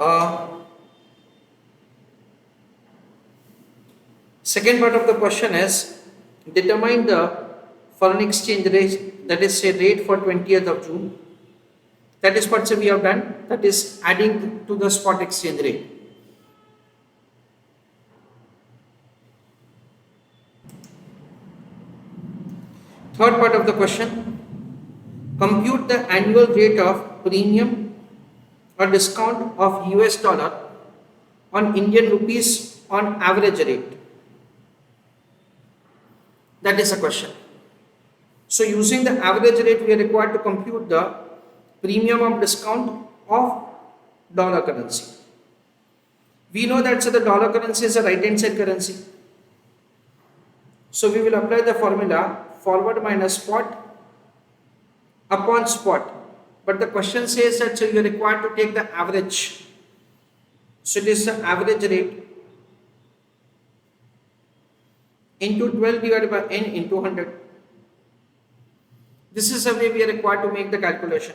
Uh, Second part of the question is determine the foreign exchange rate, that is say rate for 20th of June. That is what we have done, that is adding to the spot exchange rate. Third part of the question, compute the annual rate of premium or discount of US dollar on Indian rupees on average rate. That is a question. So using the average rate, we are required to compute the premium of discount of dollar currency. We know that the dollar currency is a right hand side currency. So we will apply the formula forward minus spot upon spot. But the question says that you are required to take the average. So it is the average rate into 12 divided by n into 100. This is the way we are required to make the calculation.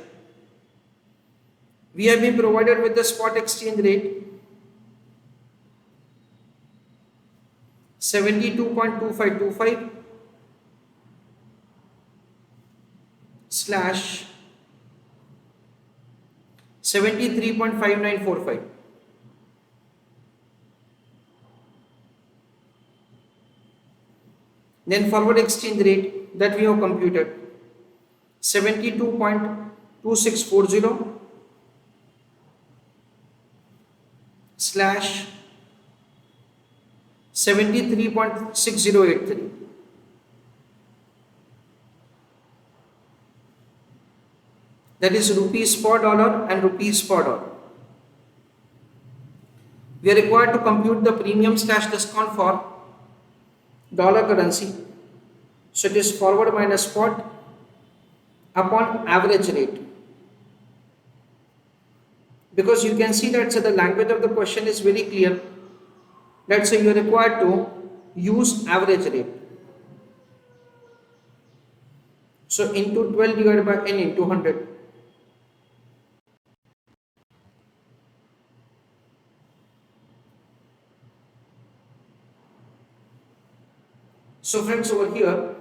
We have been provided with the spot exchange rate 72.2525 slash 73.5945. Then forward exchange rate that we have computed 72.2640 slash 73.6083. That is rupees per dollar and rupees per dollar. We are required to compute the premium slash discount for dollar currency. So it is forward minus spot upon average rate. Because you can see that the language of the question is very clear. Let's say you are required to use average rate. So into 12 divided by n into 100. So friends, over here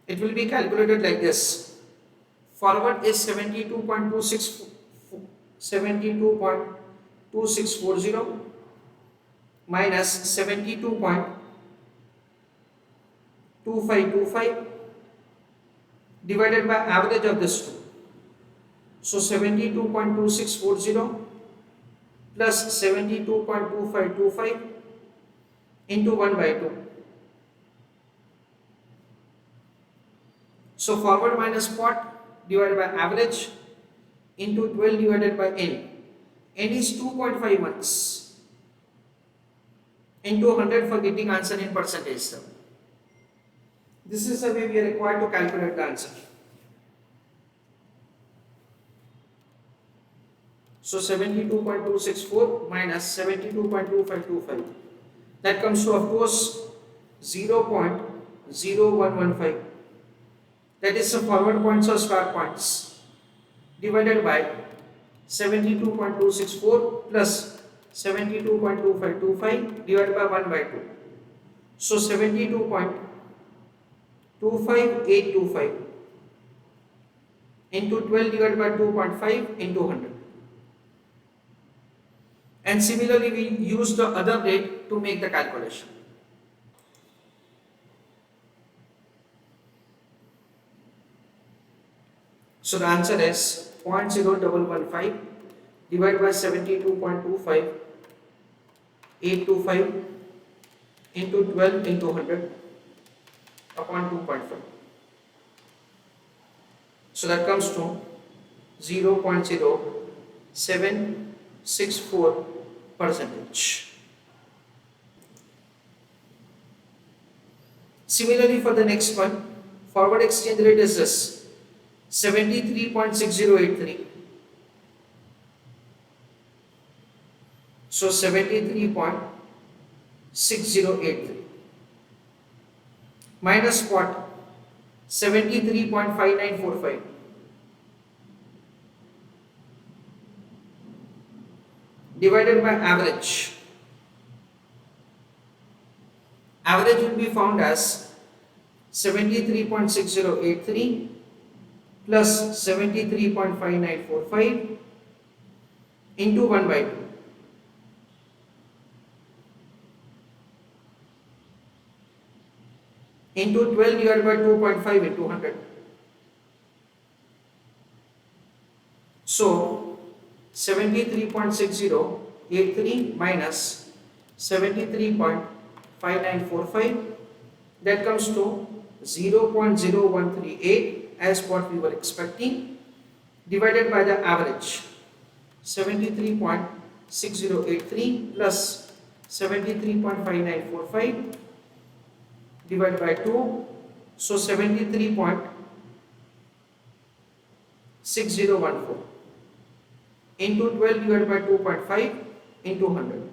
it will be calculated like this. Forward is 72.2640 minus 72.2525 divided by average of this two. So 72.2640 plus 72.2525 into 1 by 2. So forward minus spot divided by average into 12 divided by n. N is 2.5 months into 100 for getting answer in percentage term. This is the way we are required to calculate the answer. So 72.264 minus 72.2525. That comes to of course 0.0115. That is the forward points or swap points divided by 72.264 plus 72.2525 divided by 1 by 2. So 72.25825 into 12 divided by 2.5 into 100. And similarly we use the other rate to make the calculation. So the answer is 0.0115 divided by 72.25 825 into 12 into 100 upon 2.5. So that comes to 0.0764 percentage. Similarly for the next one, forward exchange rate is this 73.6083. So 73.6083 minus spot 73.5945 divided by average. Average will be found as 73.6083 plus 73.5945 into 1 by 2 into 12 divided by 2.5 into 100. So 73.6083 minus 73.5945, that comes to 0.0138 as what we were expecting, divided by the average 73.6083 plus 73.5945 divided by 2, so 73.6014 into 12 divided by 2.5 into 100.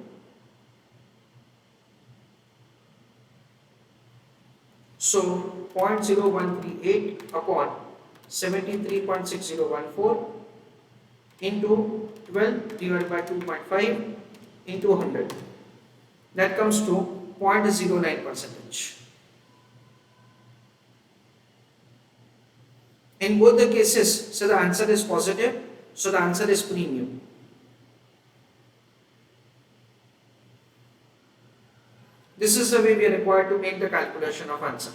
So 0.0138 upon 73.6014 into 12 divided by 2.5 into 100, that comes to 0.09 percentage. In both the cases, so the answer is positive, so the answer is premium. This is the way we are required to make the calculation of answer.